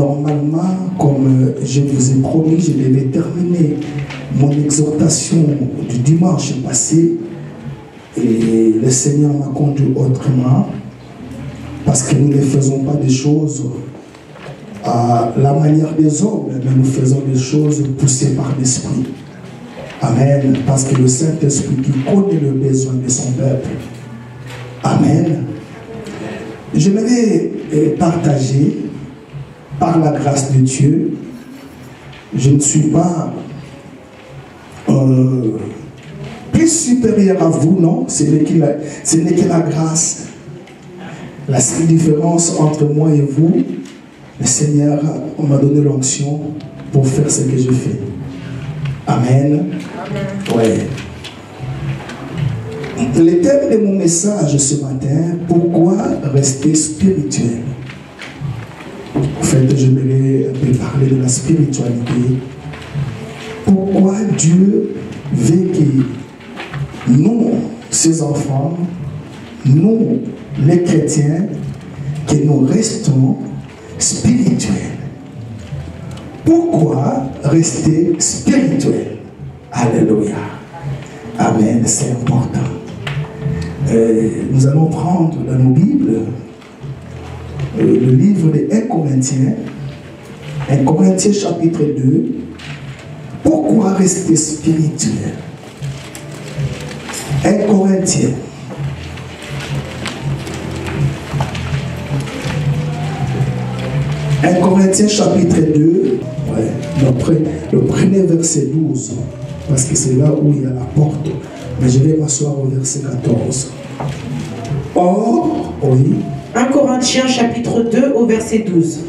Normalement, comme je vous ai promis, je devais terminer mon exhortation du dimanche passé et le Seigneur m'a conduit autrement parce que nous ne faisons pas des choses à la manière des hommes, mais nous faisons des choses poussées par l'Esprit. Amen. Parce que le Saint-Esprit qui connaît le besoin de son peuple. Amen. J'aimerais partager par la grâce de Dieu. Je ne suis pas plus supérieur à vous, non. Ce n'est que la grâce. La seule différence entre moi et vous, le Seigneur m'a donné l'onction pour faire ce que je fais. Amen. Amen. Ouais. Le thème de mon message ce matin, pourquoi rester spirituel? En fait, j'aimerais parler de la spiritualité. Pourquoi Dieu veut que nous, ses enfants, nous, les chrétiens, que nous restons spirituels? Pourquoi rester spirituel? Alléluia. Amen, c'est important. Nous allons prendre dans nos Bibles le livre de 1 Corinthiens, 1 Corinthiens chapitre 2. Pourquoi rester spirituel? 1 Corinthiens. « 1 Corinthiens chapitre 2, ouais, le premier verset 12, parce que c'est là où il y a la porte, mais je vais m'asseoir au verset 14. Or, oui. 1 Corinthiens chapitre 2 au verset 12.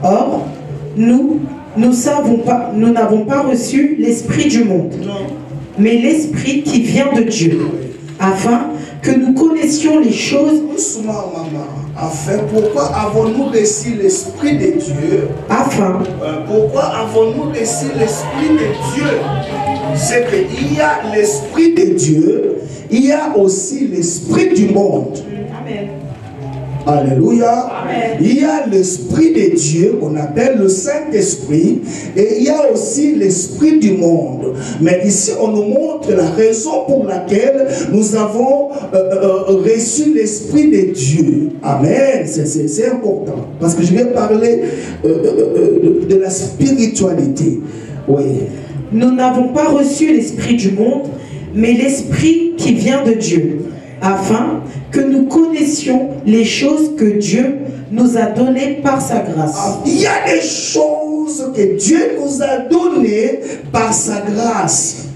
Or, nous n'avons pas reçu l'esprit du monde, mais l'esprit qui vient de Dieu, afin que nous connaissions les choses. Enfin, pourquoi avons-nous reçu l'esprit de Dieu? Pourquoi avons-nous reçu l'esprit de Dieu? C'est qu'il y a l'esprit de Dieu, il y a aussi l'esprit du monde. Amen. Alléluia. Amen. Il y a l'esprit de Dieu qu'on appelle le Saint-Esprit et il y a aussi l'esprit du monde. Mais ici, on nous montre la raison pour laquelle nous avons reçu l'esprit de Dieu. Amen. C'est important. Parce que je vais parler de la spiritualité. Oui. Nous n'avons pas reçu l'esprit du monde, mais l'esprit qui vient de Dieu, afin que nous connaissions les choses que Dieu nous a données par sa grâce. Il y a des choses que Dieu nous a données par sa grâce.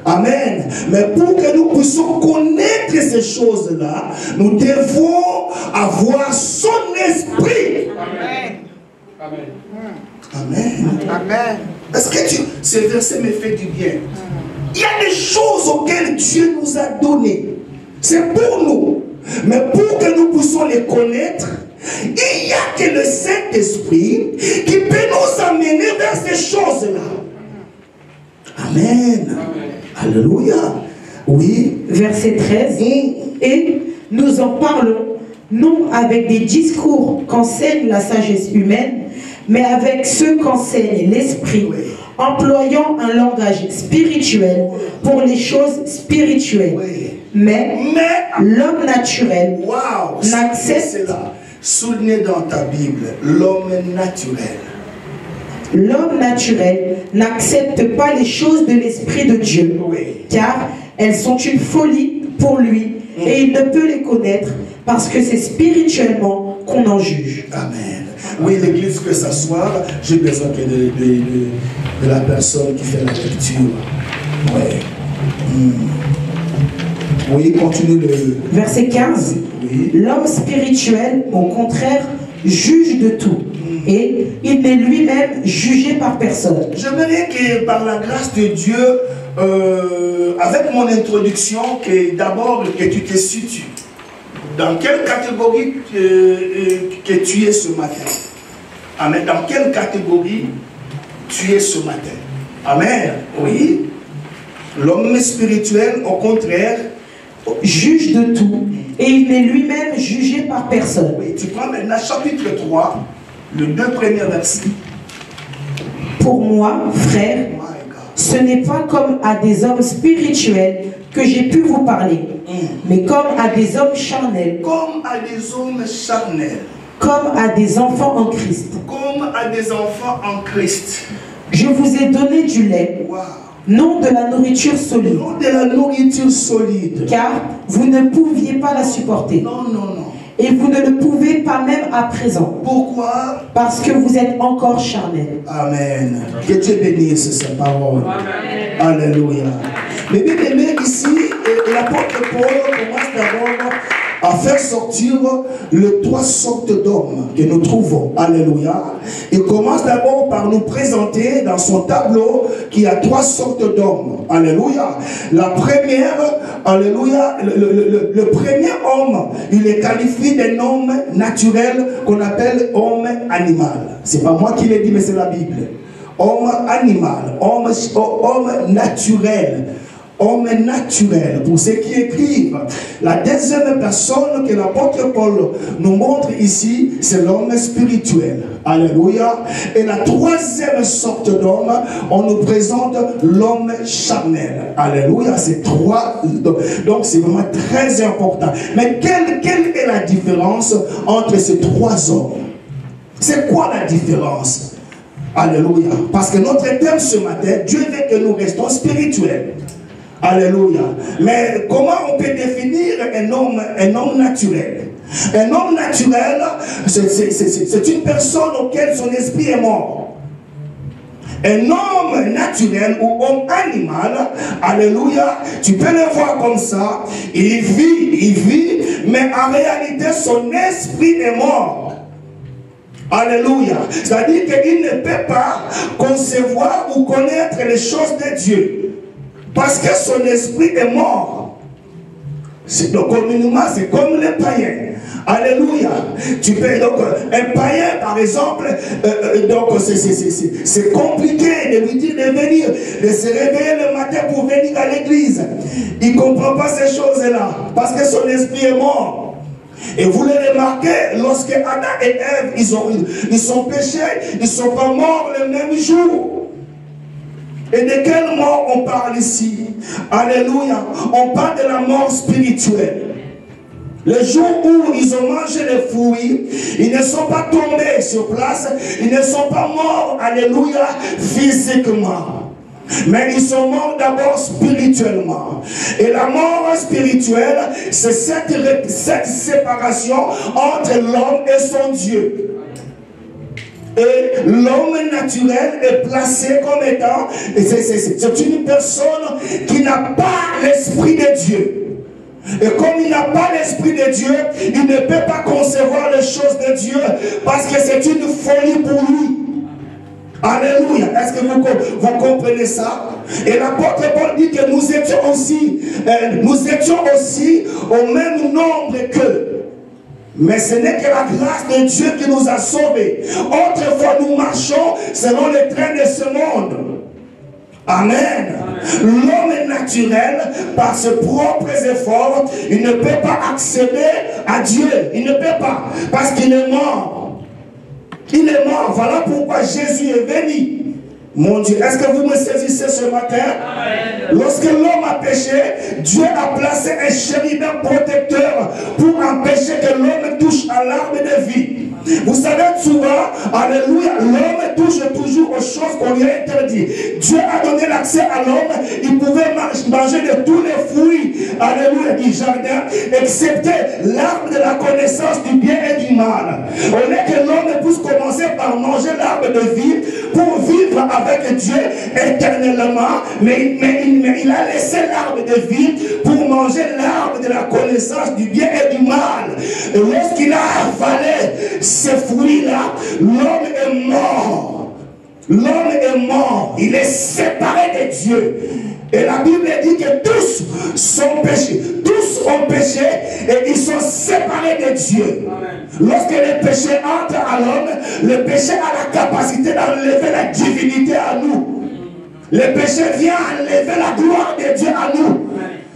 Amen. Mais pour que nous puissions connaître ces choses-là, nous devons avoir son esprit. Amen. Amen. Amen. Amen. Est-ce que ce verset me fait du bien? Il y a des choses auxquelles Dieu nous a données. C'est pour nous. Mais pour que nous puissions les connaître, il n'y a que le Saint-Esprit qui peut nous amener vers ces choses-là. Amen. Amen. Alléluia. Oui. Verset 13. Et nous en parlons, non avec des discours qu'enseigne la sagesse humaine, mais avec ceux qu'enseigne l'Esprit, oui, employant un langage spirituel pour les choses spirituelles. Oui. Mais l'homme naturel n'accepte... Soulignez dans ta Bible, l'homme naturel. L'homme naturel n'accepte pas les choses de l'Esprit de Dieu, oui, car elles sont une folie pour lui, et il ne peut les connaître parce que c'est spirituellement qu'on en juge. Amen. Oui, l'église peut s'asseoir. J'ai besoin de la personne qui fait la lecture. Oui. Oui, continue le... Verset 15. Oui. L'homme spirituel, au contraire, juge de tout. Et il n'est lui-même jugé par personne. J'aimerais que par la grâce de Dieu, avec mon introduction, que d'abord que tu te situes. Dans quelle catégorie que tu es ce matin? Amen. Dans quelle catégorie tu es ce matin? Amen. Oui. L'homme spirituel, au contraire, juge de tout. Et il n'est lui-même jugé par personne. Oui, tu prends maintenant chapitre 3. les 2 premiers versets. Pour moi, frère, ce n'est pas comme à des hommes spirituels que j'ai pu vous parler, mais comme à des hommes charnels. Comme à des hommes charnels. Comme à des enfants en Christ. Comme à des enfants en Christ. Je vous ai donné du lait, non de la nourriture solide. Non de la nourriture solide. Car vous ne pouviez pas la supporter. Non, non, non. Et vous ne le pouvez pas même à présent. Pourquoi? Parce que vous êtes encore charnel. Amen. Que Dieu bénisse sa parole. Amen. Alléluia. Mais bien aimé, ici, l'apôtre Paul commence d'abord à faire sortir les 3 sortes d'hommes que nous trouvons. Alléluia. Il commence d'abord par nous présenter dans son tableau qu'il y a 3 sortes d'hommes. Alléluia. La première, alléluia, le premier homme, il est qualifié d'un homme naturel qu'on appelle homme animal. C'est pas moi qui l'ai dit, mais c'est la Bible. Homme animal, homme naturel. Homme naturel, pour ceux qui écrivent. La deuxième personne que l'apôtre Paul nous montre ici, c'est l'homme spirituel. Alléluia. Et la troisième sorte d'homme, on nous présente l'homme charnel. Alléluia. C'est 3. Donc c'est vraiment très important. Mais quelle est la différence entre ces 3 hommes? C'est quoi la différence? Alléluia. Parce que notre thème ce matin, Dieu veut que nous restons spirituels. Alléluia. Mais comment on peut définir un homme naturel? Un homme naturel, c'est une personne auquel son esprit est mort. Un homme naturel ou homme animal, alléluia, tu peux le voir comme ça, il vit, mais en réalité son esprit est mort. Alléluia. C'est-à-dire qu'il ne peut pas concevoir ou connaître les choses de Dieu. Parce que son esprit est mort. Donc, communément, c'est comme les païens. Alléluia. Tu peux, donc, un païen, par exemple, donc c'est compliqué de lui dire de venir, de se réveiller le matin pour venir à l'église. Il ne comprend pas ces choses-là. Parce que son esprit est mort. Et vous le remarquez, lorsque Adam et Ève, ils sont péchés, ils ne sont pas morts le même jour. Et de quelle mort on parle ici? Alléluia. On parle de la mort spirituelle. Le jour où ils ont mangé les fruits, ils ne sont pas tombés sur place, ils ne sont pas morts, alléluia, physiquement. Mais ils sont morts d'abord spirituellement. Et la mort spirituelle, c'est cette séparation entre l'homme et son Dieu. Et l'homme naturel est placé comme étant, c'est une personne qui n'a pas l'esprit de Dieu. Et comme il n'a pas l'esprit de Dieu, il ne peut pas concevoir les choses de Dieu parce que c'est une folie pour lui. Alléluia. Est-ce que vous comprenez ça? Et l'apôtre Paul dit que nous étions aussi au même nombre qu'eux. Mais ce n'est que la grâce de Dieu qui nous a sauvés. Autrefois, nous marchons selon les trains de ce monde. Amen. L'homme naturel, par ses propres efforts, il ne peut pas accéder à Dieu. Il ne peut pas. Parce qu'il est mort. Il est mort. Voilà pourquoi Jésus est venu. Mon Dieu, est-ce que vous me saisissez ce matin? Amen. Lorsque l'homme a péché, Dieu a placé un chérubin protecteur pour empêcher que l'homme touche à l'arbre de vie. Vous savez souvent, alléluia, l'homme touche toujours aux choses qu'on lui a interdites. Dieu a donné l'accès à l'homme, il pouvait manger de tous les fruits, alléluia, du jardin, excepté l'arbre de la connaissance du bien et du mal. On est que l'homme puisse commencer par manger l'arbre de vie pour vivre avec Dieu éternellement, mais il a laissé l'arbre de vie pour manger l'arbre de la connaissance du bien et du mal. Et lorsqu'il a avalé ces fruits-là, l'homme est mort. L'homme est mort. Il est séparé de Dieu. Et la Bible dit que tous sont péchés. Tous ont péché et ils sont séparés de Dieu. Amen. Lorsque le péché entre à l'homme, le péché a la capacité d'enlever la divinité à nous. Le péché vient enlever la gloire de Dieu à nous.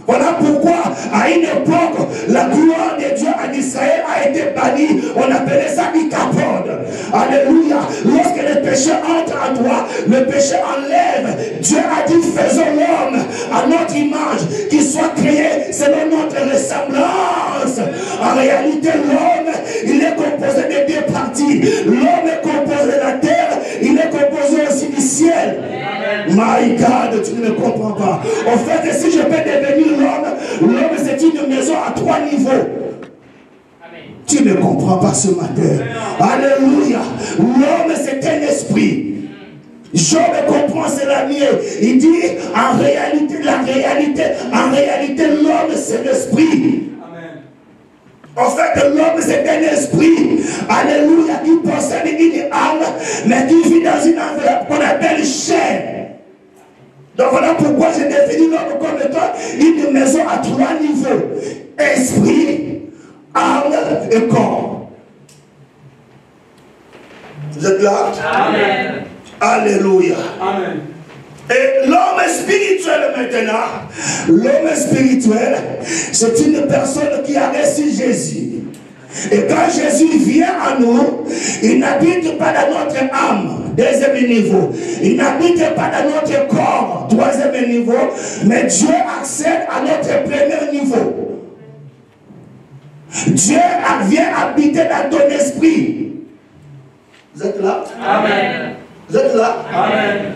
Voilà pourquoi, à une époque, la gloire de Dieu en Israël a été bannie. On appelait ça Icapod. Alléluia. Lorsque le péché entre en toi, le péché enlève. Dieu a dit, faisons l'homme à notre image, qu'il soit créé selon notre ressemblance. En réalité, l'homme, il est composé de deux parties. L'homme est composé de la terre, il est composé aussi du ciel. My God, tu ne me comprends pas. En fait, si je peux devenir l'homme, c'est une maison à 3 niveaux. Amen. Tu ne comprends pas ce matin. Alléluia. L'homme, c'est un esprit. Job comprend cela mieux. Il dit, en réalité, l'homme, c'est l'esprit. En fait, l'homme, c'est un esprit, alléluia, qui possède une âme, mais qui vit dans une enveloppe qu'on appelle chair. Donc voilà pourquoi j'ai défini l'homme comme étant une maison à 3 niveaux. Esprit, âme et corps. Vous êtes là? Amen. Alléluia. Amen. Et l'homme spirituel maintenant, l'homme spirituel, c'est une personne qui a reçu Jésus. Et quand Jésus vient à nous, il n'habite pas dans notre âme, deuxième niveau. Il n'habite pas dans notre corps, troisième niveau. Mais Dieu accède à notre premier niveau. Dieu vient habiter dans ton esprit. Vous êtes là? Amen. Vous êtes là? Amen.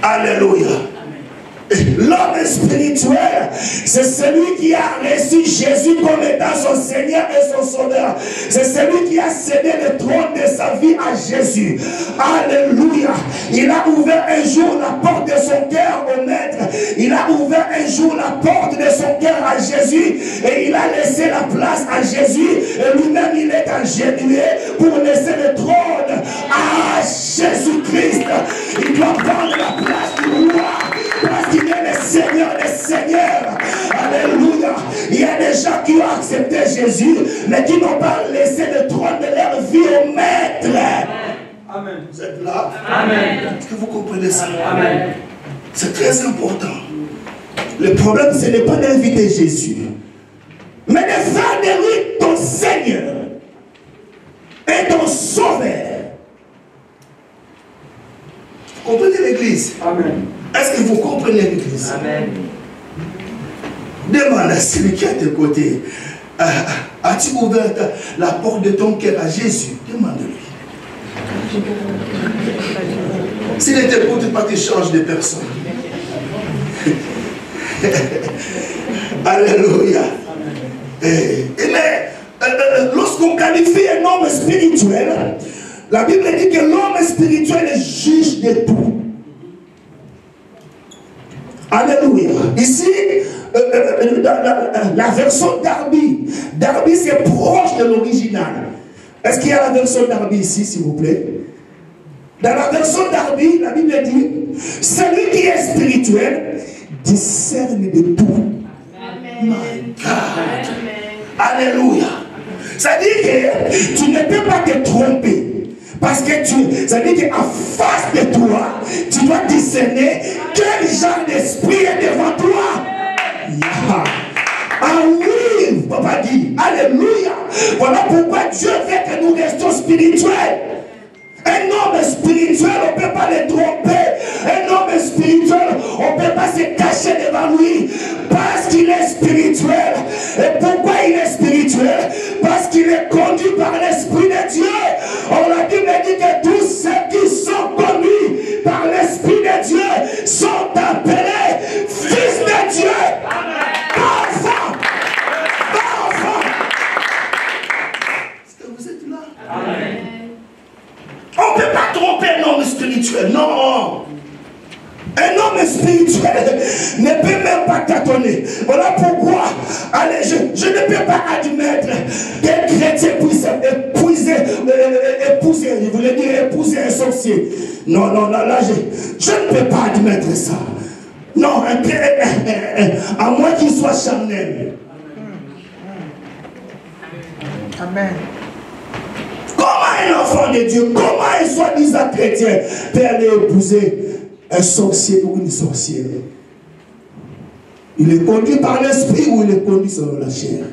Alléluia. L'homme spirituel, c'est celui qui a reçu Jésus comme étant son Seigneur et son Sauveur. C'est celui qui a cédé le trône de sa vie à Jésus. Alléluia. Il a ouvert un jour la porte de son cœur au Maître. Il a ouvert un jour la porte de son cœur à Jésus. Et il a laissé la place à Jésus. Et lui-même, il est agenouillé pour laisser le trône à Jésus-Christ. Il doit prendre la place du roi. Parce qu'il est le Seigneur des Seigneurs. Alléluia. Il y a des gens qui ont accepté Jésus, mais qui n'ont pas laissé le trône de leur vie au Maître. Amen. Vous êtes là? Amen. Est-ce que vous comprenez ça? Amen. C'est très important. Le problème, ce n'est pas d'inviter Jésus, mais de faire de lui ton Seigneur et ton Sauveur. Vous comprenez l'Église? Amen. Est-ce que vous comprenez l'Église? Amen. Demande à celui qui est à tes côtés. As-tu ouvert la porte de ton cœur à Jésus? Demande-lui. S'il était pour pas tu changes de personne. Alléluia. Mais lorsqu'on qualifie un homme spirituel, la Bible dit que l'homme spirituel est juge de tout. Alléluia. Ici, la version Darby. Darby, c'est proche de l'original. Est-ce qu'il y a la version Darby ici, s'il vous plaît? Dans la version Darby, la Bible dit, celui qui est spirituel discerne de tout. Amen. My God. Alléluia. Ça dit que tu ne peux pas te tromper. Parce que ça dit qu'en face de toi, tu dois discerner quel genre d'esprit est devant toi. Yeah. Ah oui, papa dit, alléluia. Voilà pourquoi Dieu veut que nous restions spirituels. Un homme spirituel, on ne peut pas le tromper. Un homme spirituel, on ne peut pas se cacher devant lui. Parce qu'il est spirituel. Et pourquoi il est spirituel? Parce qu'il est conduit par l'Esprit de Dieu. On la Bible dit que tous ceux qui sont conduits par l'Esprit de Dieu sont appelés fils de Dieu. Enfants. Enfants. Est-ce que vous êtes là? Amen. On ne peut pas tromper un homme spirituel, non. Un homme spirituel ne peut même pas tâtonner. Voilà pourquoi, allez, je ne peux pas admettre qu'un chrétien puisse épouser, je voulais dire épouser un sorcier. Non, non, là, je ne peux pas admettre ça. Non, à moins qu'il soit charnel. Amen. Comment un enfant de Dieu, comment un soi-disant chrétien peut aller épouser un sorcier ou une sorcière? Il est conduit par l'esprit ou il est conduit selon la chair?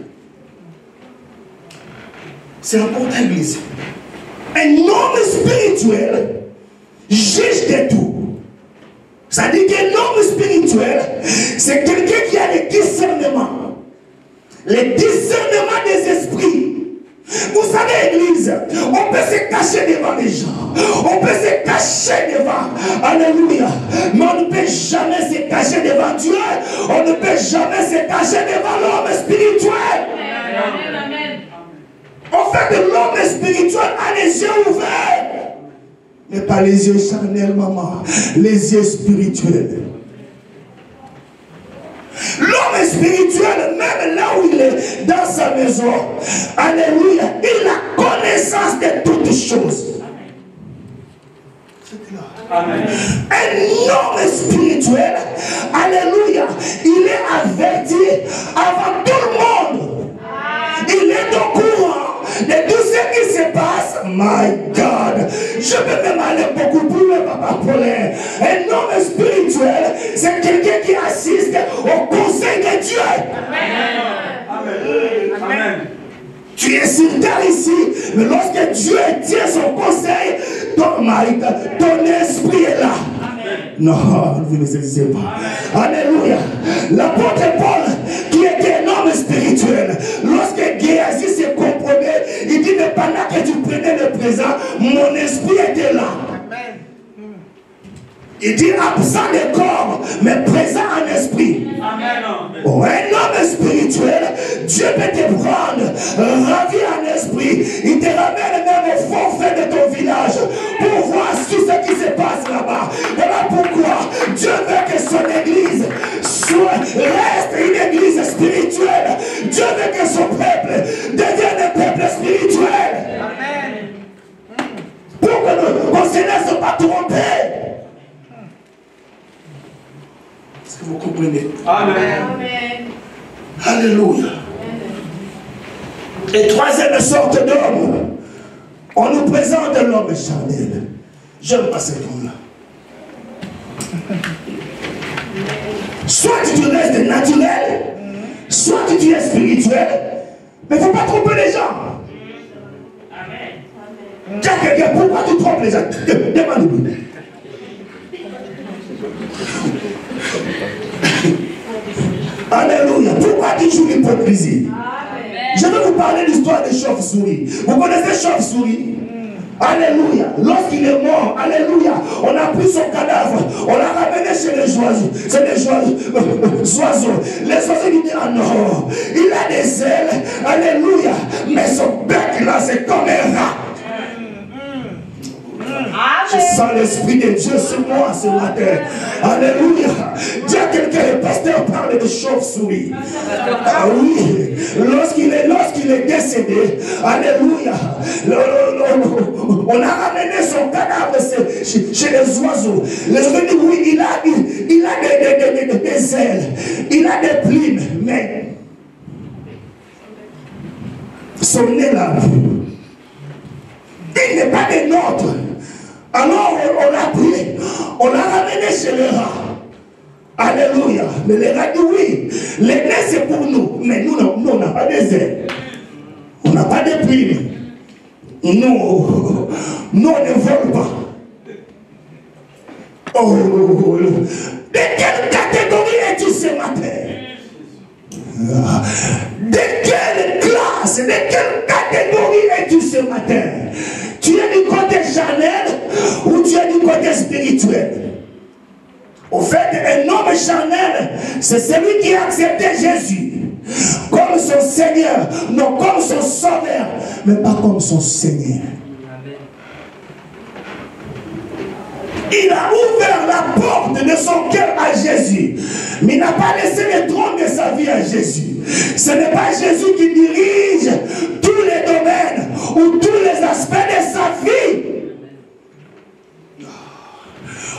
C'est important, l'église. Un homme spirituel juge de tout. Ça dit qu'un homme spirituel, c'est quelqu'un qui a le discernement. Le discernement des esprits. Vous savez, l'église, on peut se cacher devant les gens. On peut se cacher devant. Alléluia. Mais on ne peut jamais se cacher devant Dieu. On ne peut jamais se cacher devant l'homme spirituel. Amen. Amen. En fait, l'homme spirituel a les yeux ouverts. Mais pas les yeux charnels, maman. Les yeux spirituels. L'homme spirituel, même là où il est, dans sa maison, alléluia, il a connaissance de toutes choses. Amen. Un homme spirituel, alléluia, il est averti avant tout le monde. Il est au courant de tout ce qui se passe. My God, je peux même aller beaucoup plus loin, Papa Paulin. Un homme spirituel, c'est quelqu'un qui assiste au conseil de Dieu. Amen. Amen. Tu es sur terre ici, mais lorsque Dieu tient son conseil, ton esprit est là. Non, vous ne saisissez pas. Alléluia. L'apôtre Paul, qui était un homme spirituel, lorsque Géasi se compromet, il dit, mais pendant que tu prenais le présent, mon esprit était là. Il dit absent de corps, mais présent en esprit. Amen. Oh, un homme spirituel, Dieu peut te prendre, ravi en esprit. Il te ramène même au forfait de ton village pour voir tout ce qui se passe là-bas. Voilà pourquoi Dieu veut que son église reste une église spirituelle. Dieu veut que son peuple devienne un peuple spirituel. Amen. Pour que qu'on ne se laisse pas tromper. Est-ce que vous comprenez? Amen. Alléluia. Et troisième sorte d'homme, on nous présente l'homme charnel. J'aime pas cet homme-là. Soit tu restes naturel, soit tu es spirituel, mais il ne faut pas tromper les gens. Dis à quelqu'un, pourquoi tu trompes les gens? Demande-lui. Alléluia. Pourquoi tu joues l'hypocrisie? Je vais vous parler de l'histoire de chauve-souris. Vous connaissez chauve-souris? Alléluia. Lorsqu'il est mort, alléluia, on a pris son cadavre, on l'a ramené chez les oiseaux. C'est les oiseaux. Les oiseaux lui disent, ah non, il a des ailes, alléluia, mais son bec là, c'est comme un rat. Je sens l'esprit de Dieu sur moi ce matin. Alléluia. Dis à quelqu'un, le pasteur parle de chauve-souris. Ah oui. Lorsqu'il est décédé, alléluia, on a ramené son cadavre chez les oiseaux. Les oiseaux disent, oui, il a des ailes, il a des plumes, mais son nez là, il n'est pas des nôtres. Alors on l'a pris, on l'a ramené chez les rats. Alléluia. Mais les rats disent oui, les nez c'est pour nous, mais nous on n'a pas des ailes. On n'a pas de plumes. Nous on ne vole pas. Oh, de quelle catégorie es-tu ce matin? De quelle classe, de quelle catégorie es-tu ce matin? Tu es du côté charnel ou tu es du côté spirituel? Au fait, un homme charnel, c'est celui qui a accepté Jésus comme son Seigneur, non comme son Sauveur, mais pas comme son Seigneur. Il a ouvert la porte de son cœur à Jésus, mais il n'a pas laissé le trône de sa vie à Jésus. Ce n'est pas Jésus qui dirige tous les domaines ou tous les aspects de sa vie.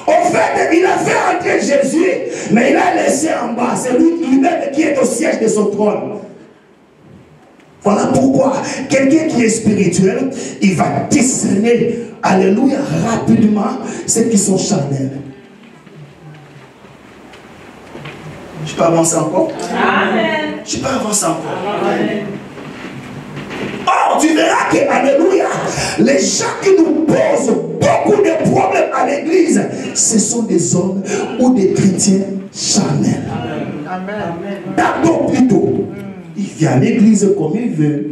En fait, il a fait entrer Jésus, mais il a laissé en bas. C'est lui-même qui est au siège de son trône. Voilà pourquoi quelqu'un qui est spirituel, il va discerner, alléluia, rapidement ceux qui sont charnels. Je peux avancer encore? Amen. Je peux avancer encore. Amen. Oh, tu verras que, alléluia, les gens qui nous posent beaucoup de problèmes à l'église, ce sont des hommes ou des chrétiens charnels. D'abord plutôt, il vient à l'église comme il veut.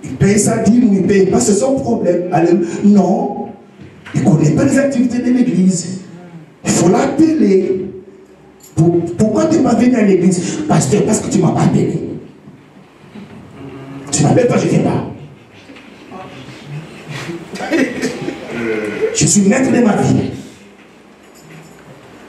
Il paye sa dîme ou il ne paye pas, c'est son problème. Alléluia. Non, il ne connaît pas les activités de l'église. Il faut l'appeler. Pourquoi tu n'es pas venu à l'église? Pasteur, parce que tu ne m'as pas appelé. Tu ne m'appelles pas, je ne viens pas. Je suis maître de ma vie.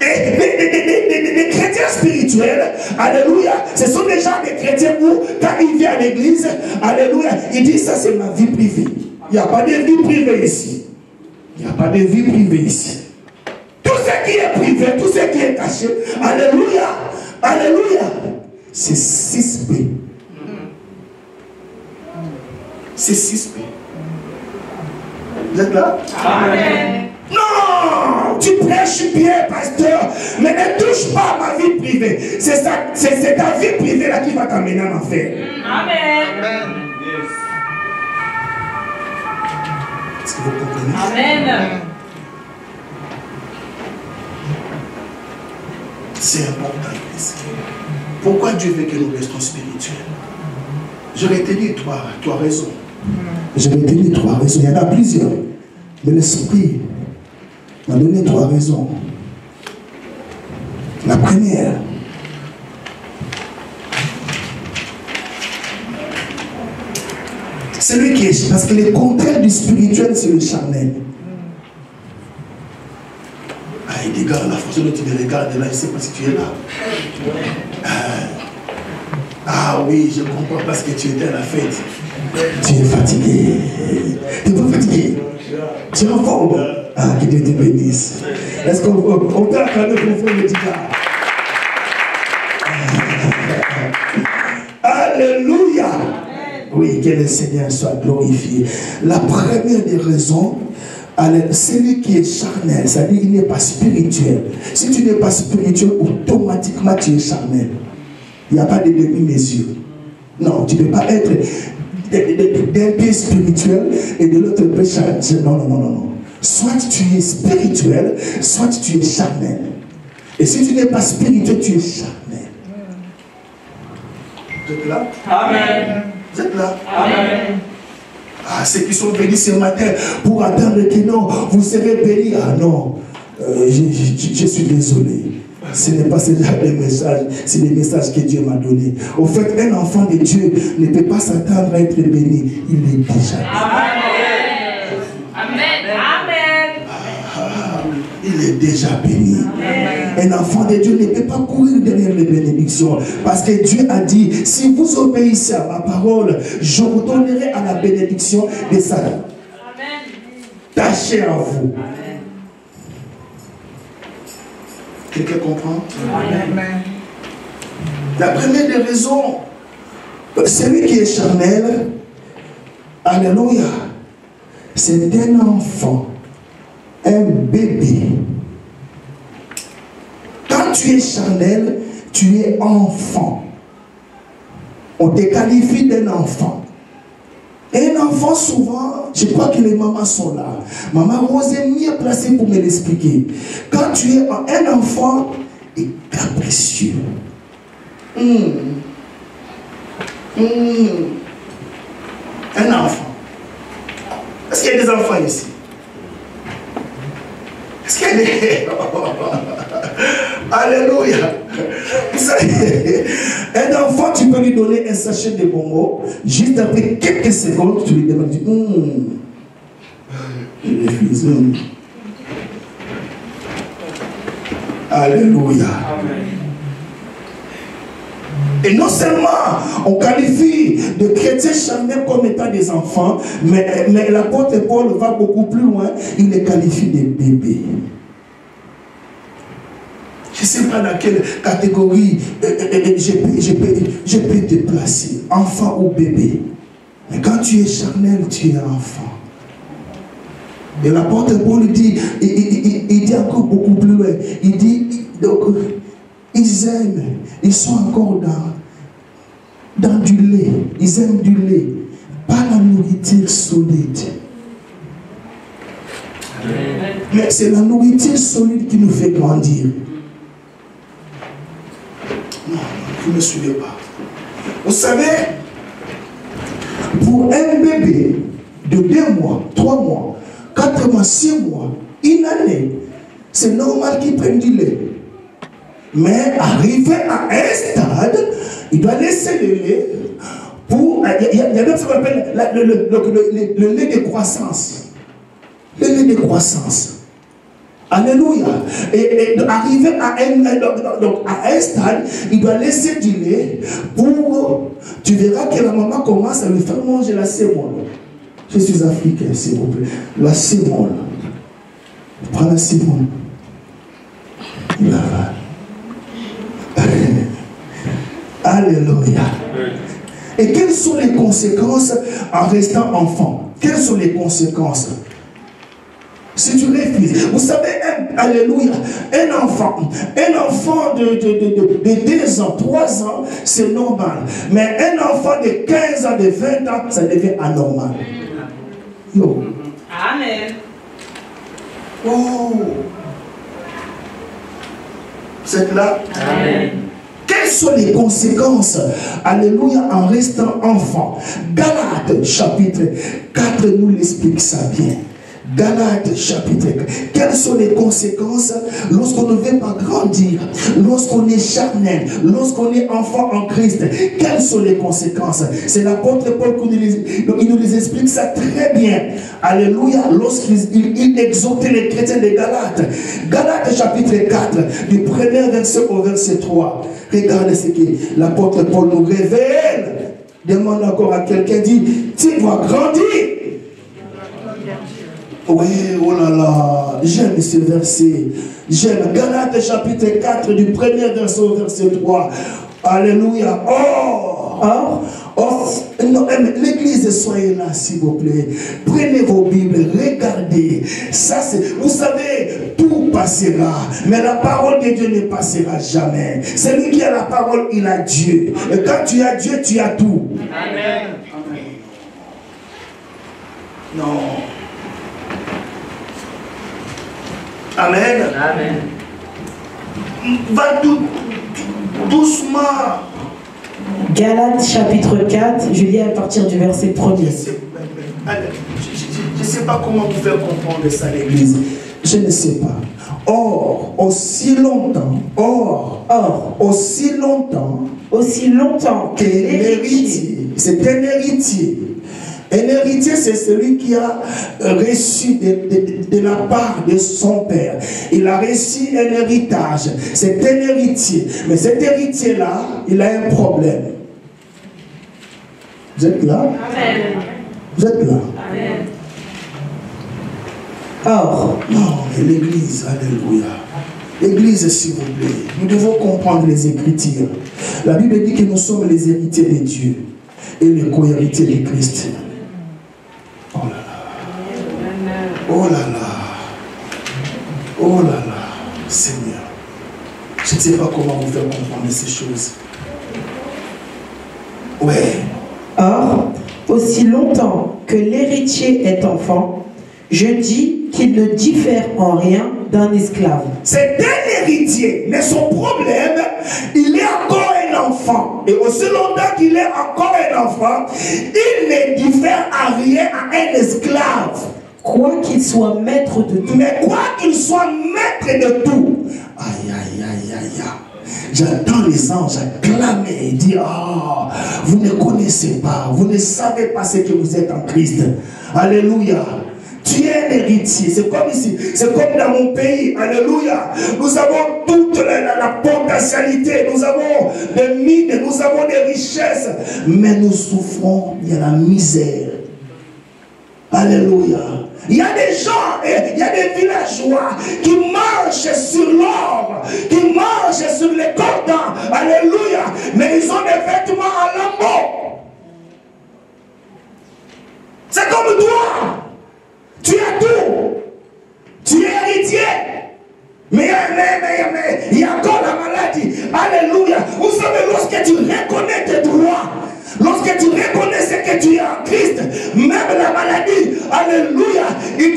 Et les chrétiens spirituels, alléluia, ce sont des gens, des chrétiens où, quand ils viennent à l'église, alléluia, ils disent ça c'est ma vie privée. Il n'y a pas de vie privée ici. Il n'y a pas de vie privée ici. Tout ce qui est privé, tout ce qui est caché, alléluia, alléluia, c'est 6B. C'est 6B. Vous êtes là? Amen. Non, tu prêches bien, pasteur, mais ne touche pas à ma vie privée. C'est ta vie privée là qui va t'amener en enfer. Amen. Est-ce que vous comprenez? Amen. C'est important. Pourquoi Dieu veut que nous restons spirituels? Je vais te dire, toi raison. Je vais te dire, toi raison. Il y en a plusieurs. Mais l'Esprit m'a donné 3 raisons. La première, celui qui est, parce que le contraire du spirituel, c'est le charnel. Ah, il dit, gars, la façon dont tu me regardes là, je ne sais pas si tu es là. Ah oui, je comprends parce que tu étais à la fête. Tu es fatigué. Tu n'es pas fatigué. Tu es en forme. Ah, que Dieu te bénisse. Est-ce qu'on t'a acclamé pour faire le diable? Alléluia. Oui, que le Seigneur soit glorifié. La première des raisons, celui qui est charnel, c'est-à-dire qu'il n'est pas spirituel. Si tu n'es pas spirituel, automatiquement tu es charnel. Il n'y a pas de demi-mesure. Non, tu ne peux pas être d'un pied spirituel et de l'autre pied charnel. Non, non, non, non, non. Soit tu es spirituel, soit tu es charnel. Et si tu n'es pas spirituel, tu es charnel. Vous êtes là? Amen. Vous êtes là? Amen. Ah, ceux qui sont venus ce matin pour attendre que non, vous serez bénis. Ah non, je suis désolé. Ce n'est pas ce genre de message, c'est des messages que Dieu m'a donnés. Au fait, un enfant de Dieu ne peut pas s'attendre à être béni. Il est déjà béni. Amen. Amen. Amen. Il est déjà béni. Amen. Un enfant de Dieu ne peut pas courir derrière les bénédictions. Parce que Dieu a dit, si vous obéissez à ma parole, je vous donnerai à la bénédiction de sa tâchez en vous. Amen. Quelqu'un comprend? Amen. La première des raisons, celui qui est charnel, alléluia, c'est un enfant, un bébé. Quand tu es charnel, tu es enfant. On te qualifie d'un enfant. Et un enfant, souvent, je crois que les mamans sont là. Maman Rose est mieux placée pour me l'expliquer. Quand tu es un enfant, et capricieux. Un enfant. Est-ce qu'il y a des enfants ici? Est-ce qu'il y a des... Alléluia. Un enfant, tu peux lui donner un sachet de bonbons. Juste après quelques secondes, tu lui demandes, je refuse. Alléluia. Amen. Et non seulement on qualifie de chrétiens charnels comme étant des enfants, mais l'apôtre Paul va beaucoup plus loin, il les qualifie de bébés. Je ne sais pas dans quelle catégorie je peux te placer, enfant ou bébé. Mais quand tu es charnel, tu es enfant. Et l'apôtre Paul dit, il dit encore beaucoup plus loin. Il dit, donc, ils aiment, ils sont encore dans du lait. Ils aiment du lait, pas la nourriture solide. Mais c'est la nourriture solide qui nous fait grandir. Non, vous ne me suivez pas. Vous savez, pour un bébé de 2 mois, 3 mois, 4 mois, 6 mois, 1 année, c'est normal qu'il prenne du lait. Mais arrivé à un stade, il doit laisser le lait pour... Il y a même ce qu'on appelle le lait de croissance. Le lait de croissance. Alléluia. Et arrivé à un stade, il doit laisser du lait pour... Tu verras que la maman commence à lui faire manger la sémolle. Je suis africain, s'il vous plaît. La sémolle. Prends la sémolle. Il avale. Alléluia. Et quelles sont les conséquences en restant enfant? Quelles sont les conséquences? Si tu refuses, vous savez, alléluia, un enfant de 2 ans, 3 ans, c'est normal. Mais un enfant de 15 ans, de 20 ans, ça devient anormal. Yo. Amen. Oh. Vous êtes là? Amen. Quelles sont les conséquences, alléluia, en restant enfant? Galates chapitre 4 nous l'explique ça bien. Galates chapitre 4. Quelles sont les conséquences lorsqu'on ne veut pas grandir, lorsqu'on est charnel, lorsqu'on est enfant en Christ? Quelles sont les conséquences? C'est l'apôtre Paul qui nous les explique ça très bien. Alléluia, lorsqu'il exhortait les chrétiens de Galates. Galates chapitre 4, du premier verset au verset 3. Regardez ce que l'apôtre Paul nous révèle. Demande encore à quelqu'un, dit, tu dois grandir. Oui, oh là là, j'aime ce verset. J'aime Galates chapitre 4 du premier verset au verset 3. Alléluia. Non, l'église, soyez là s'il vous plaît. Prenez vos Bibles, regardez. Ça, vous savez, tout passera. Mais la parole de Dieu ne passera jamais. Celui qui a la parole, il a Dieu. Et quand tu as Dieu, tu as tout. Amen. Non. Amen. Amen. Va doucement. Galates chapitre 4, je lis à partir du verset 1er. Je ne sais pas comment vous faire comprendre ça, l'église. Je ne sais pas. Or, aussi longtemps que l'héritier, c'est un héritier. Un héritier, c'est celui qui a reçu de la part de son père. Il a reçu un héritage. C'est un héritier. Mais cet héritier-là, il a un problème. Vous êtes là? Amen. Vous êtes là? Amen. Or, non, mais l'église, alléluia. L'église, s'il vous plaît, nous devons comprendre les Écritures. La Bible dit que nous sommes les héritiers de Dieu et les co-héritiers de Christ. Oh là là. Oh là là. Oh là là. Seigneur. Je ne sais pas comment vous faire comprendre ces choses. Ouais. Or, aussi longtemps que l'héritier est enfant, je dis qu'il ne diffère en rien d'un esclave. C'est un héritier, mais son problème, il est encore un enfant. Et aussi longtemps qu'il est encore un enfant, il ne diffère en rien à un esclave. Quoi qu'il soit maître de tout. Mais quoi qu'il soit maître de tout. Aïe, aïe, aïe, aïe, aïe. J'entends les anges acclamer et dire, ah, vous ne connaissez pas, vous ne savez pas ce que vous êtes en Christ. Alléluia. Tu es un héritier. C'est comme ici. C'est comme dans mon pays. Alléluia. Nous avons toute la potentialité. Nous avons des mines. Nous avons des richesses. Mais nous souffrons. Il y a la misère. Alléluia. Il y a des gens, il y a des villageois qui marchent sur l'or, qui marchent sur les cordons. Alléluia. Mais ils ont des vêtements en lambeaux. C'est comme toi. Tu as tout. Tu es héritier. Mais il y a encore la maladie. lorsque tu reconnais ce que tu es en Christ, même la maladie, alléluia,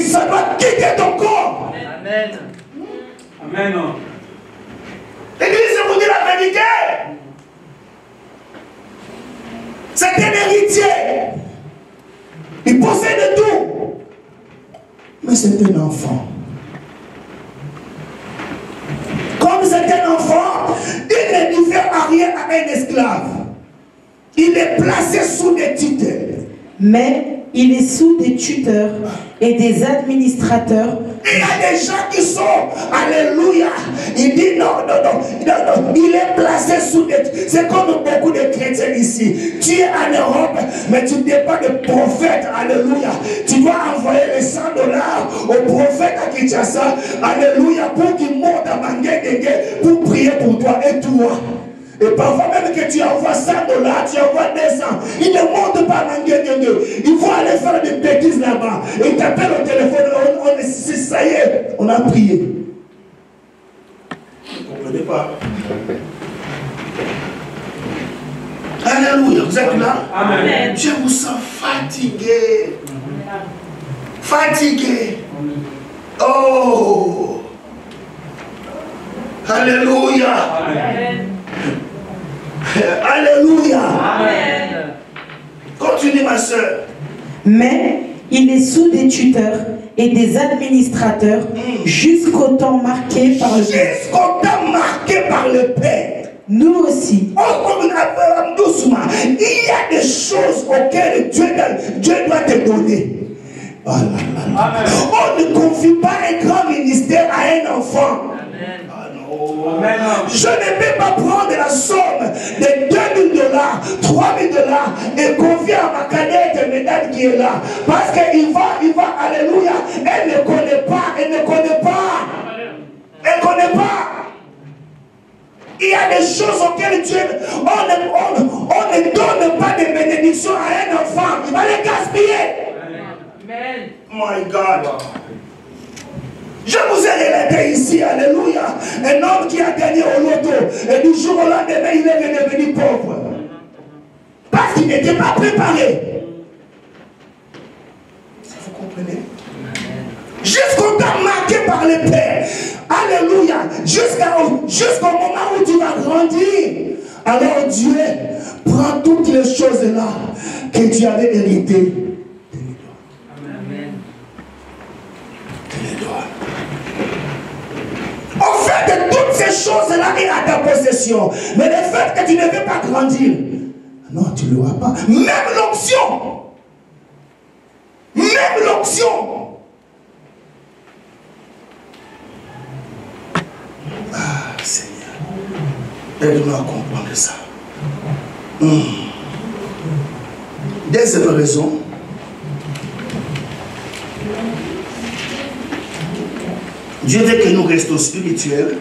ça doit quitter ton corps. Amen. Amen. L'Église vous dit la vérité. C'est un héritier. Il possède tout. Mais c'est un enfant. Comme c'est un enfant, il ne diffère à rien à un esclave. Il est placé sous des tutelles. Mais il est sous des tuteurs et des administrateurs. Il y a des gens qui sont, alléluia, il dit non, il est placé sous des... C'est comme beaucoup de chrétiens ici. Tu es en Europe, mais tu n'es pas de prophète, alléluia. Tu dois envoyer les $100 au prophète à Kinshasa, alléluia, pour qu'il monte à Mangué pour prier pour toi et toi. Et parfois même que tu envoies $100, tu envoies 200, il ne monte pas Mangué. Il faut aller faire des bêtises là-bas. Et il t'appelle au téléphone, ça y est, on a prié. Vous ne comprenez pas? Alléluia, vous êtes là? Amen. Je vous sens fatigué. Fatigué. Oh. Alléluia. Amen. Alléluia. Amen. Continue ma soeur. Mais il est sous des tuteurs et des administrateurs jusqu'au temps marqué par le Père. Jusqu'au temps marqué par le Père. Nous aussi. Doucement. Il y a des choses auxquelles Dieu doit te donner. Oh là là là. On ne confie pas un grand ministère à un enfant. Amen. Je ne peux pas prendre la somme de $2 000, $3 000 et confier à ma cadette mesdames qui est là. Parce qu'il va, alléluia, elle ne connaît pas. Elle ne connaît pas. Il y a des choses auxquelles Dieu, on ne donne pas de bénédiction à un enfant. Il va les gaspiller. Amen. My God. Je vous ai relaté ici, alléluia, un homme qui a gagné au loto et du jour au lendemain, il est devenu pauvre. Parce qu'il n'était pas préparé. Vous comprenez? Jusqu'au temps marqué par le Père. Alléluia. Jusqu'au moment où tu vas grandir. Alors Dieu prend toutes les choses là que tu avais héritées. Au fait de toutes ces choses-là est à ta possession. Mais le fait que tu ne veux pas grandir, non, tu ne l'auras pas. Même l'onction. Même l'onction. Ah, Seigneur. Aide-nous à comprendre ça. Deuxième raison. Dieu veut que nous restons spirituels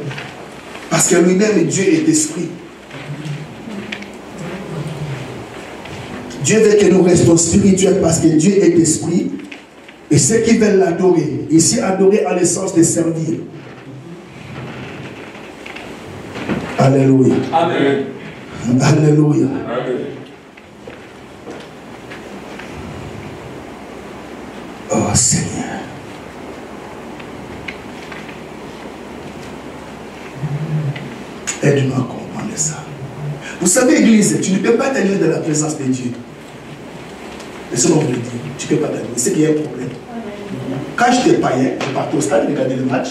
parce que lui-même, Dieu est esprit. Dieu veut que nous restons spirituels parce que Dieu est esprit. Et ceux qui veulent l'adorer, ici adorer en le sens de servir. Alléluia. Amen. Alléluia. Amen. Oh Seigneur. Aide-nous à comprendre ça. Vous savez, Église, tu ne peux pas t'allumer de la présence de Dieu. Laissez-moi vous le dire. Tu ne peux pas t'allumer. C'est qu'il y a un problème. Quand j'étais païen, je partais au stade regarder le match.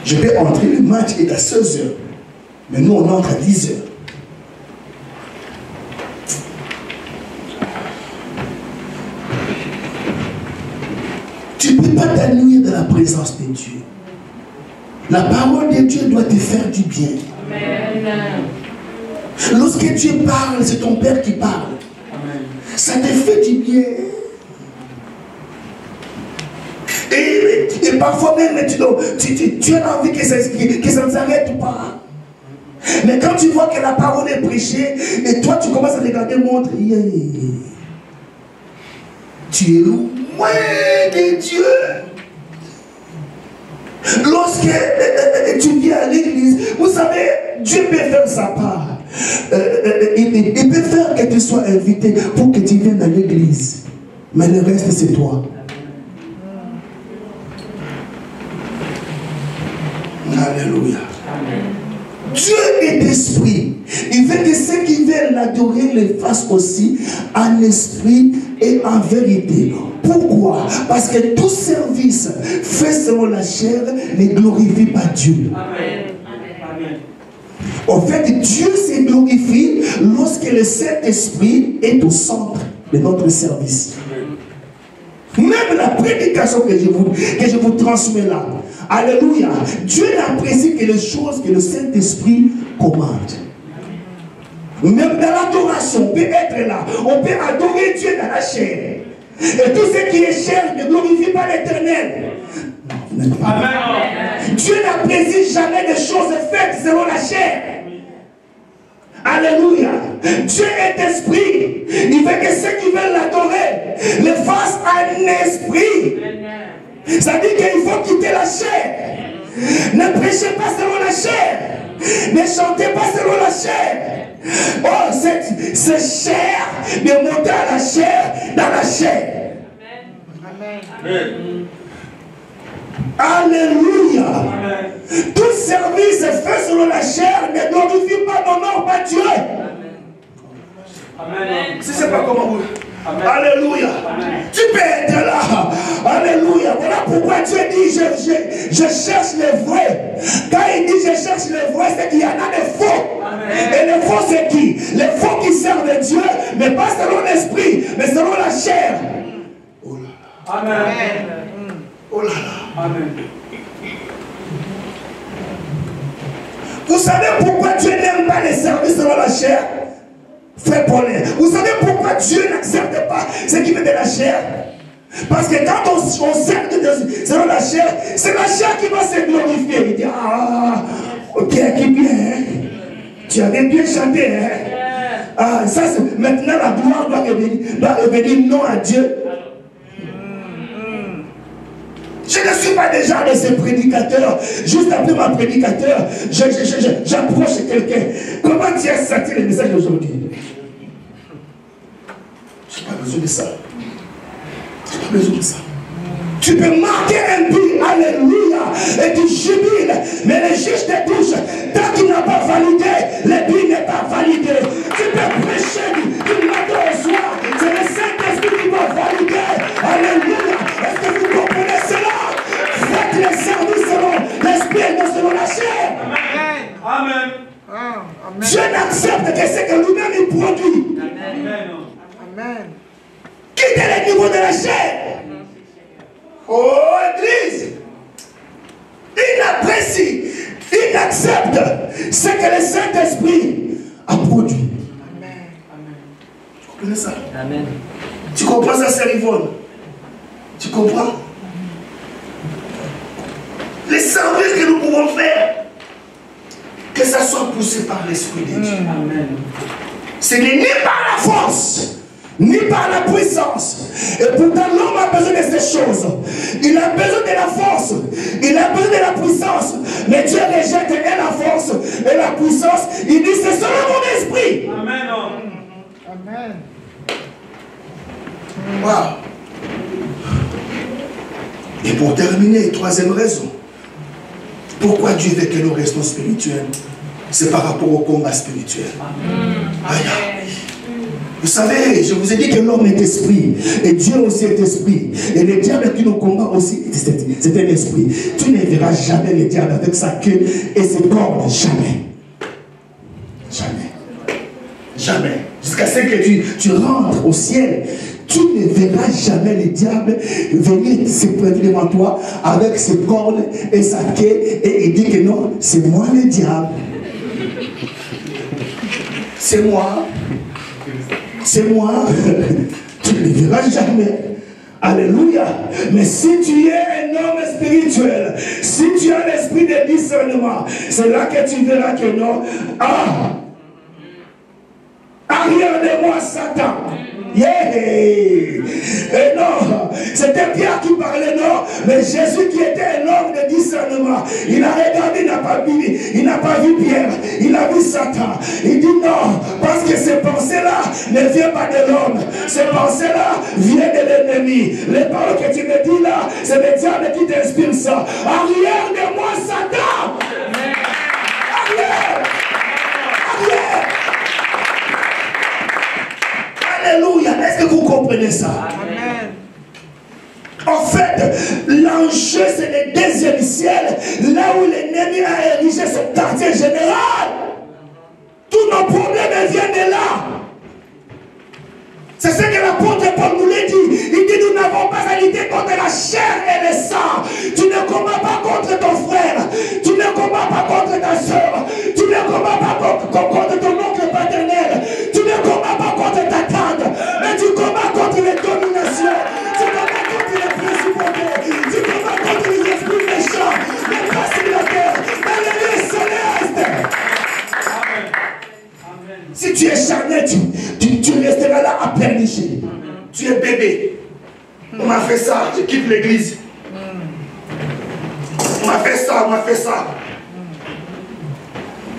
Je vais entrer, le match est à 16h. Mais nous, on entre à 10h. Tu ne peux pas t'allumer de la présence de Dieu. La parole de Dieu doit te faire du bien. Amen. Lorsque Dieu parle, c'est ton Père qui parle. Amen. Ça te fait du bien. Et parfois même, tu as envie que ça ne s'arrête pas. Mais quand tu vois que la parole est prêchée, et toi tu commences à regarder montre, tu es loin de Dieu. Lorsque tu viens à l'église, vous savez, Dieu peut faire sa part. Il peut faire que tu sois invité pour que tu viennes à l'église. Mais le reste, c'est toi. Alléluia. Dieu est esprit. Il veut que ceux qui viennent l'adorer le fassent aussi en esprit et en vérité. Pourquoi? Parce que tout service fait selon la chair ne glorifie pas Dieu. Amen. En fait, Dieu se glorifie lorsque le Saint-Esprit est au centre de notre service. Même la prédication que je vous transmets là, alléluia, Dieu n'apprécie que les choses que le Saint-Esprit commande. Même dans l'adoration, on peut être là, on peut adorer Dieu dans la chair. Et tout ce qui est chair ne glorifie pas l'Éternel. Dieu n'apprécie jamais des choses faites selon la chair. Alléluia. Dieu est esprit. Il veut que ceux qui veulent l'adorer le fassent en esprit. Ça dit qu'il faut quitter la chair. Ne prêchez pas selon la chair. Ne chantez pas selon la chair. Oh, c'est cher de monter à la chair dans la chair. Amen. Alléluia. Amen. Tout service fait selon la chair ne glorifie pas, n'honore pas Dieu. Amen. Si c'est pas comment vous. Amen. Alléluia. Amen. Tu peux être là. Alléluia. Voilà pourquoi Dieu dit je cherche les vrais. Quand il dit je cherche les vrais, c'est qu'il y en a des faux. Amen. Et les faux, c'est qui? Les faux qui servent Dieu, mais pas selon l'esprit, mais selon la chair. Oh là là. Amen. Oh là là. Amen. Vous savez pourquoi Dieu n'aime pas les services selon la chair? Frère Paulin, vous savez pourquoi Dieu n'accepte pas ce qui vient de la chair? Parce que quand on sert selon la chair, c'est la chair qui va se glorifier. Il dit, ah, ok, qui bien, hein? Tu avais bien chanté, hein? Ah, ça, maintenant la gloire doit revenir non à Dieu. Je ne suis pas déjà de ces prédicateurs. Juste après ma prédicateur, j'approche quelqu'un. Comment tu as senti le message d'aujourd'hui? Je n'ai pas besoin de ça. Je n'ai pas besoin de ça. Tu peux marquer un but, alléluia, et tu jubiles, mais le juge te touche. Tant qu'il n'a pas validé, le but n'est pas validé. Tu peux prêcher du matin au soir. C'est le Saint-Esprit qui va valider. Alléluia. Est-ce que vous comprenez cela? Faites les services selon l'esprit et non selon la chair. Amen. Amen. Dieu n'accepte que ce que lui-même il produit. Amen. Amen. Quittez le niveau de la chair. Oh, Église. Il apprécie, il accepte ce que le Saint-Esprit a produit. Amen. Tu comprends ça? Amen. Tu comprends ça, c'est Yvonne? Tu comprends? Les services que nous pouvons faire, que ça soit poussé par l'Esprit de Dieu. Amen. Ce n'est ni par la force, ni par la puissance. Et pourtant, l'homme a besoin de ces choses. Il a besoin de la force. Il a besoin de la puissance. Mais Dieu rejette et la force et la puissance. Il dit, c'est selon mon esprit. Amen. Amen. Wow. Et pour terminer, troisième raison. Pourquoi Dieu veut que nous restons spirituels? C'est par rapport au combat spirituel. Amen. Vous savez, je vous ai dit que l'homme est esprit. Et Dieu aussi est esprit. Et le diable qui nous combat aussi, c'est un esprit. Tu ne verras jamais le diable avec sa queue et ses cornes. Jamais. Jamais. Jamais. Jusqu'à ce que tu rentres au ciel. Tu ne verras jamais le diable venir se prêter devant toi avec ses cornes et sa queue et il dit que non, c'est moi le diable. C'est moi. C'est moi. Tu ne le verras jamais. Alléluia. Mais si tu es un homme spirituel, si tu as l'esprit de discernement, c'est là que tu verras que non. Ah! Arrière de moi, Satan. Yeah. Et non, c'était Pierre qui parlait, non. Mais Jésus qui était un homme de discernement, il a regardé, il n'a pas vu Pierre, il a vu Satan. Il dit non, parce que ces pensées-là ne viennent pas de l'homme. Ces pensées-là viennent de l'ennemi. Les paroles que tu me dis là, c'est le diable qui t'inspire ça. Arrière de moi, Satan! Arrière! Arrière! Alléluia! Est-ce que vous comprenez ça? Amen. En fait, l'enjeu, c'est le deuxième ciel, là où l'ennemi a érigé son quartier général. Tous nos problèmes viennent de là. C'est ce que l'apôtre Paul nous l'a dit. Il dit, nous n'avons pas à lutter contre la chair et le sang. Tu ne combats pas contre ton frère. Tu ne combats pas contre ta soeur. Tu ne combats pas contre ton oncle paternel. Tu ne combats pas contre ta tante. Mais tu combats contre les dominations. Tu combats contre les principautés. Tu combats contre les esprits méchants. Les pacificateurs. Dans les lieux célestes. Si tu es charnel, tu resteras là à pernicher. Tu es bébé. On m'a fait ça, je quitte l'église. On m'a fait ça, on m'a fait ça.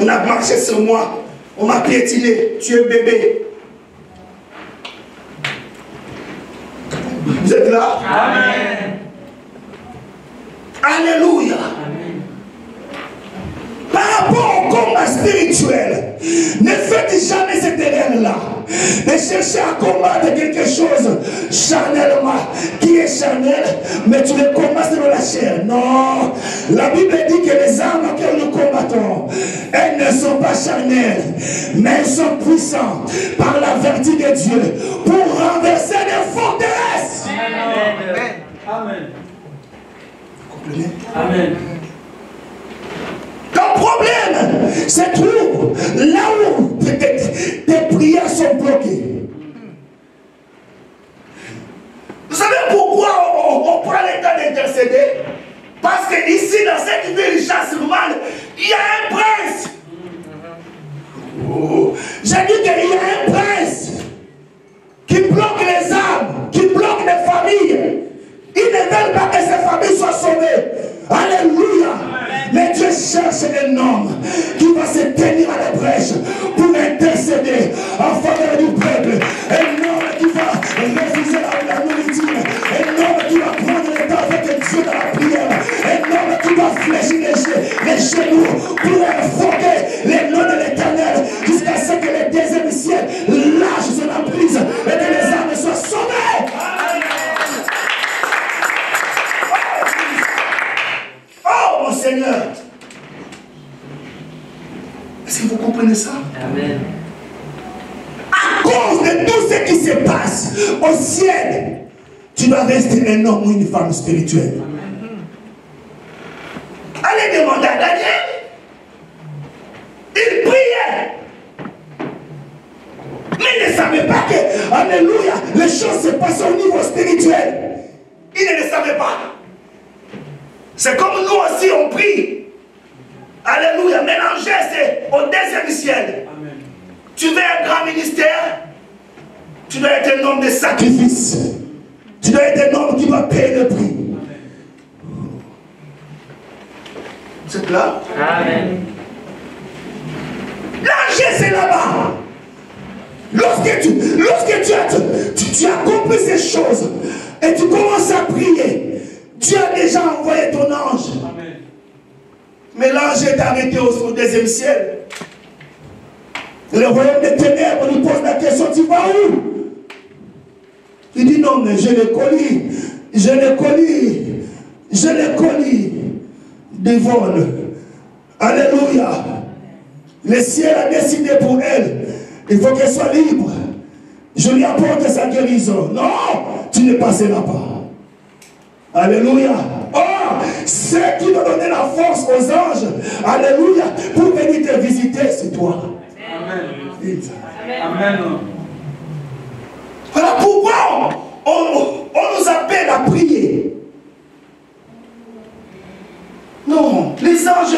On a marché sur moi. On m'a piétiné. Tu es bébé. Vous êtes là? Amen. Alléluia. Par rapport au combat spirituel, ne faites jamais cette erreur-là. De chercher à combattre quelque chose charnellement, qui est charnel, mais tu le combats sur la chair. Non, la Bible dit que les armes que nous combattons, elles ne sont pas charnelles, mais elles sont puissantes par la vertu de Dieu pour renverser les forteresses. Amen. Amen. Vous comprenez? Amen. Ton problème se trouve là où tes prières sont bloquées. Vous savez pourquoi on prend le temps d'intercéder? Parce que ici, dans cette ville Chasse-Roumane, il y a un prince. Oh. J'ai dit qu'il y a un prince qui bloque les âmes, qui bloque les familles. Ils ne veulent pas que ces familles soient sauvées. Alléluia. Mais Dieu cherche un homme qui va se tenir à la brèche pour intercéder en faveur du peuple. Un homme qui va refuser la nourriture. Un homme qui va prendre le temps avec Dieu dans la prière. Un homme qui va fléchir les genoux pour invoquer les noms de l'Éternel jusqu'à ce que le deuxième ciel lâche son emprise et que les âmes soient sauvées. Oh mon Seigneur! Est-ce que vous comprenez ça? Amen. À cause de tout ce qui se passe au ciel, tu dois rester un homme ou une femme spirituelle. Allez demander à Daniel. Il priait. Mais il ne savait pas que, alléluia, les choses se passent au niveau spirituel. Il ne le savait pas. C'est comme nous aussi on prie. Alléluia. Mélanger, c'est au deuxième ciel. Amen. Tu veux un grand ministère, tu dois être un homme de sacrifice. Tu dois être un homme qui va payer le prix. Vous êtes là? Amen. L'enjeu c'est là-bas. Lorsque tu as compris ces choses et tu commences à prier, Dieu a déjà envoyé ton ange. Amen. Mais l'ange est arrêté au deuxième ciel. Le royaume des ténèbres lui pose la question, tu vas où? Il dit non, mais je l'ai connu des vols. Alléluia. Le ciel a décidé pour elle. Il faut qu'elle soit libre. Je lui apporte sa guérison. Non, tu ne passeras pas. Alléluia. Oh, c'est qui va donner la force aux anges. Alléluia. Pour venir te visiter, c'est toi. Amen. Amen. Voilà pourquoi on nous appelle à prier. Non, les anges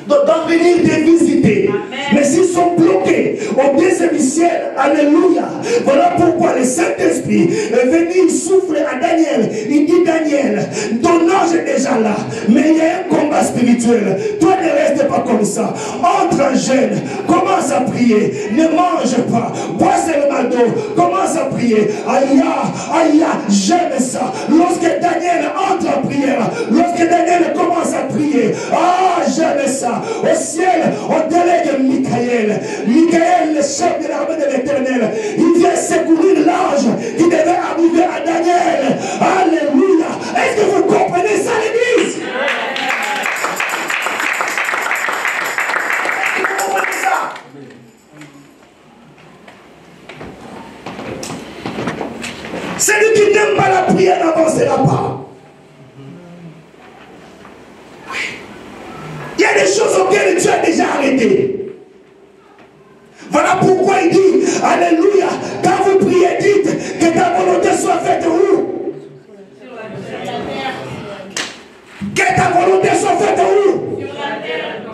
doivent venir te visiter. Amen. Mais s'ils sont bloqués au deuxième ciel. Alléluia. Voilà pourquoi le Saint-Esprit est venu souffler à Daniel. Il dit, Daniel, ton ange est déjà là, mais il y a un combat spirituel. Toi, ne reste pas comme ça. Entre en jeûne, commence à prier. Ne mange pas, bois seulement d'eau, commence à prier. Aïe, aïe, j'aime ça. Lorsque Daniel entre en prière, lorsque Daniel commence à prier, ah, j'aime ça. Au ciel, on délègue Michael. Michael, le chef de l'armée de l'Éternel, il vient secourir l'ange qui devait arriver à Daniel. Alléluia. Est-ce que vous comprenez ça, l'église? Est-ce que vous comprenez ça? Celui qui n'aime pas la prière n'avancera pas. Oui. Il y a des choses auxquelles tu as déjà arrêté. Voilà pourquoi il dit, alléluia, quand vous priez, dites que ta volonté soit faite où? Que ta volonté soit faite où?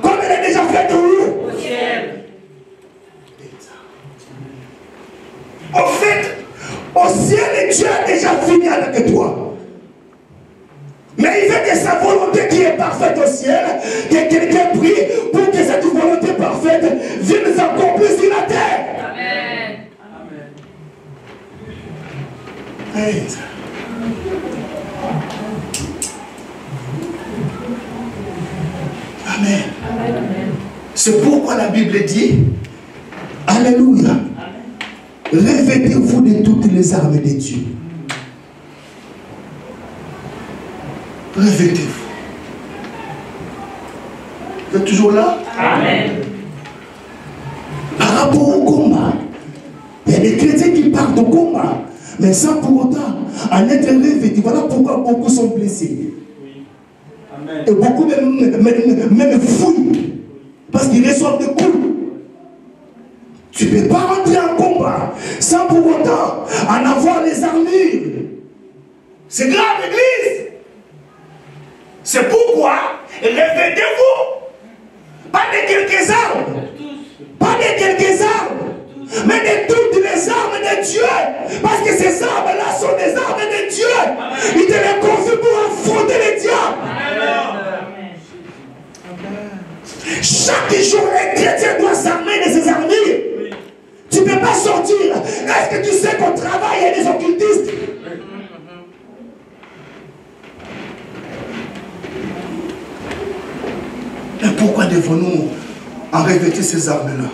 Comme elle est déjà faite où? Au ciel. En fait, au ciel, Dieu a déjà fini avec toi. Mais il veut que sa volonté qui est parfaite au ciel, que quelqu'un prie pour que cette volonté parfaite vienne s'accomplir sur la terre. Amen. Amen. Amen. C'est pourquoi la Bible dit, alléluia, revêtez-vous de toutes les armes de Dieu. Revêtez-vous. Vous êtes toujours là? Amen. Par rapport au combat, il y a des chrétiens qui partent au combat, mais sans pour autant en être revêtus. Voilà pourquoi beaucoup sont blessés. Oui. Amen. Et beaucoup même fouillent parce qu'ils reçoivent des coups. Tu ne peux pas rentrer en combat sans pour autant en avoir les armures. C'est grave, l'église. C'est pourquoi revêtez-vous. Pas de quelques armes. Pas de quelques armes. Mais de toutes les armes de Dieu. Parce que ces armes-là sont des armes de Dieu. Il te les confie pour affronter les diables. Chaque jour, un chrétien doit s'armer de ses armures. Tu ne peux pas sortir. Est-ce que tu sais qu'au travail, il y a des occultistes? Et pourquoi devons-nous en revêtir ces armes-là?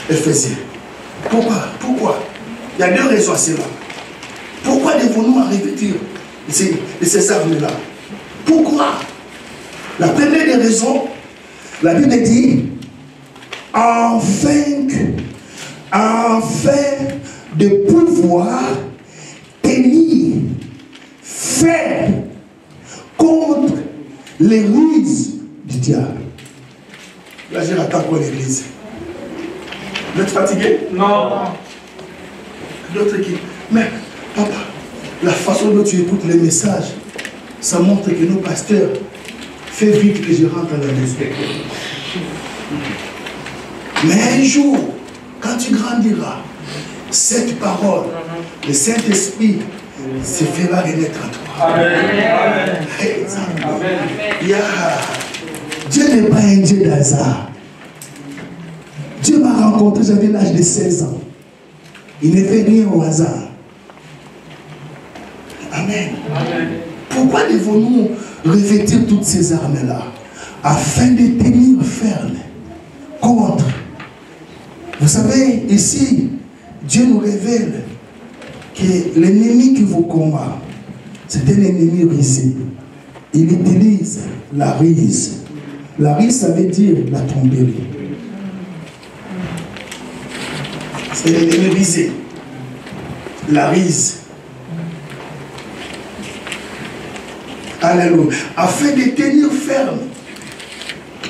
Éphésiens. Pourquoi? Il y a deux raisons à cela. Pourquoi devons-nous en revêtir ces armes-là? Pourquoi? La première des raisons, la Bible dit, afin de pouvoir tenir ferme contre les ruses du diable. Là, je rattends quoi l'église? Vous êtes fatigué? Non. L'autre qui... Mais, papa, la façon dont tu écoutes les messages, ça montre que nos pasteurs, fais vite que je rentre à la maison. Mais un jour, quand tu grandiras, cette parole, le Saint-Esprit se fera renaître en toi. Amen. Amen. Yeah. Dieu n'est pas un Dieu d'hasard. Dieu m'a rencontré, j'avais l'âge de 16 ans. Il ne fait rien au hasard. Amen. Amen. Pourquoi devons-nous revêtir toutes ces armes-là? Afin de tenir ferme contre. Vous savez, ici, Dieu nous révèle que l'ennemi qui vous combat, c'est un ennemi risé. Il utilise la rise. La rise, ça veut dire la tromperie. C'est l'ennemi risé. La rise. Alléluia. Afin de tenir ferme.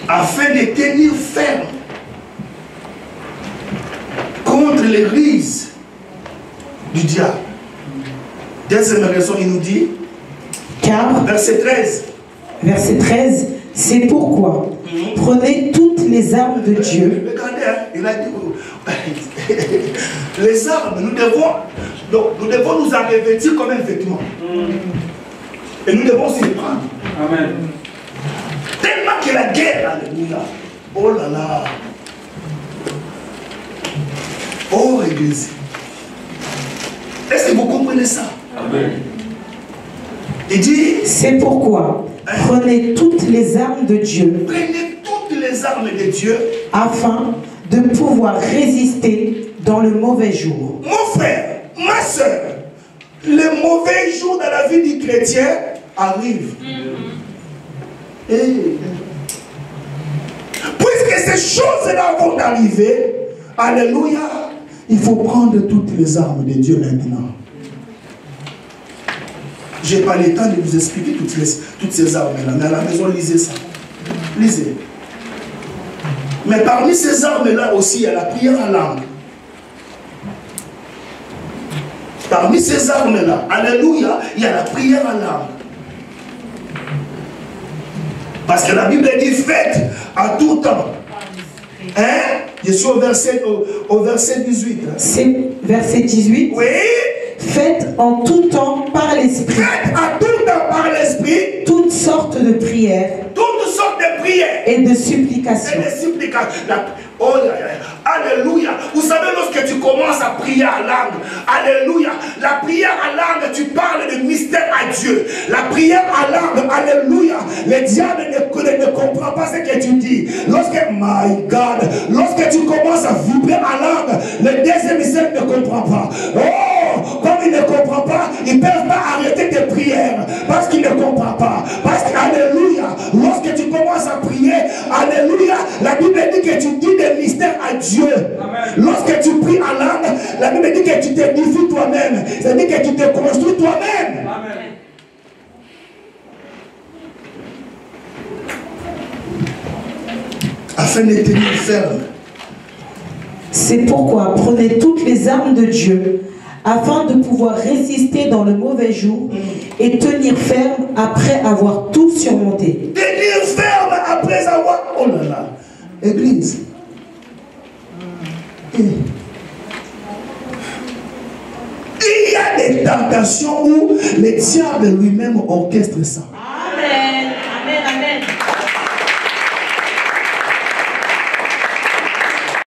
Afin de tenir ferme contre les rises du diable. Deuxième raison, il nous dit, car, verset 13. Verset 13, c'est pourquoi prenez toute toutes les armes de Dieu. Regardez, hein, il a dit, les armes, nous devons nous en revêtir comme un vêtement. Et nous devons s'y prendre. Amen. Tellement que la guerre, alléluia. Oh là là. Oh Église. Est-ce que vous comprenez ça? Amen. Il dit, C'est pourquoi prenez toutes les armes de Dieu prenez toutes les armes de Dieu afin de pouvoir résister dans le mauvais jour. Mon frère, ma soeur, le mauvais jour dans la vie du chrétien arrive. Et puisque ces choses-là vont arriver, alléluia, il faut prendre toutes les armes de Dieu maintenant. Je n'ai pas le temps de vous expliquer toutes ces armes-là, mais à la maison, lisez ça. Lisez. Mais parmi ces armes-là aussi, il y a la prière en langue. Parmi ces armes-là, alléluia, il y a la prière en langue. Parce que la Bible dit, faites à tout temps. Hein? Je suis au verset 18. Hein? C'est verset 18. Oui. Faites en tout temps par l'Esprit. Faites à tout temps par l'Esprit. Toutes sortes de prières. Toutes sortes de prières. Et de supplications. Et de supplications. Oh, alléluia. Vous savez, lorsque tu commences à prier en langue, alléluia, la prière en langue, tu parles de mystère à Dieu. La prière en langue, alléluia, le diable ne comprend pas ce que tu dis. My God, lorsque tu commences à vibrer en langue, le deuxième mystère ne comprend pas. Oh, comme il ne comprend pas, ils ne peuvent pas arrêter tes prières parce qu'il ne comprend pas. Parce que, alléluia, lorsque tu commences à prier, alléluia, la Bible dit que tu dis des mystères à Dieu. Amen. Lorsque tu pries en langue, la Bible dit que tu t'édifies toi-même. C'est-à-dire que tu te construis toi-même. Amen. Afin de tenir ferme. C'est pourquoi prenez toutes les armes de Dieu afin de pouvoir résister dans le mauvais jour et tenir ferme après avoir tout surmonté. Tenir ferme après avoir... Oh là là. Église. Il y a des tentations où le diable lui-même orchestre ça.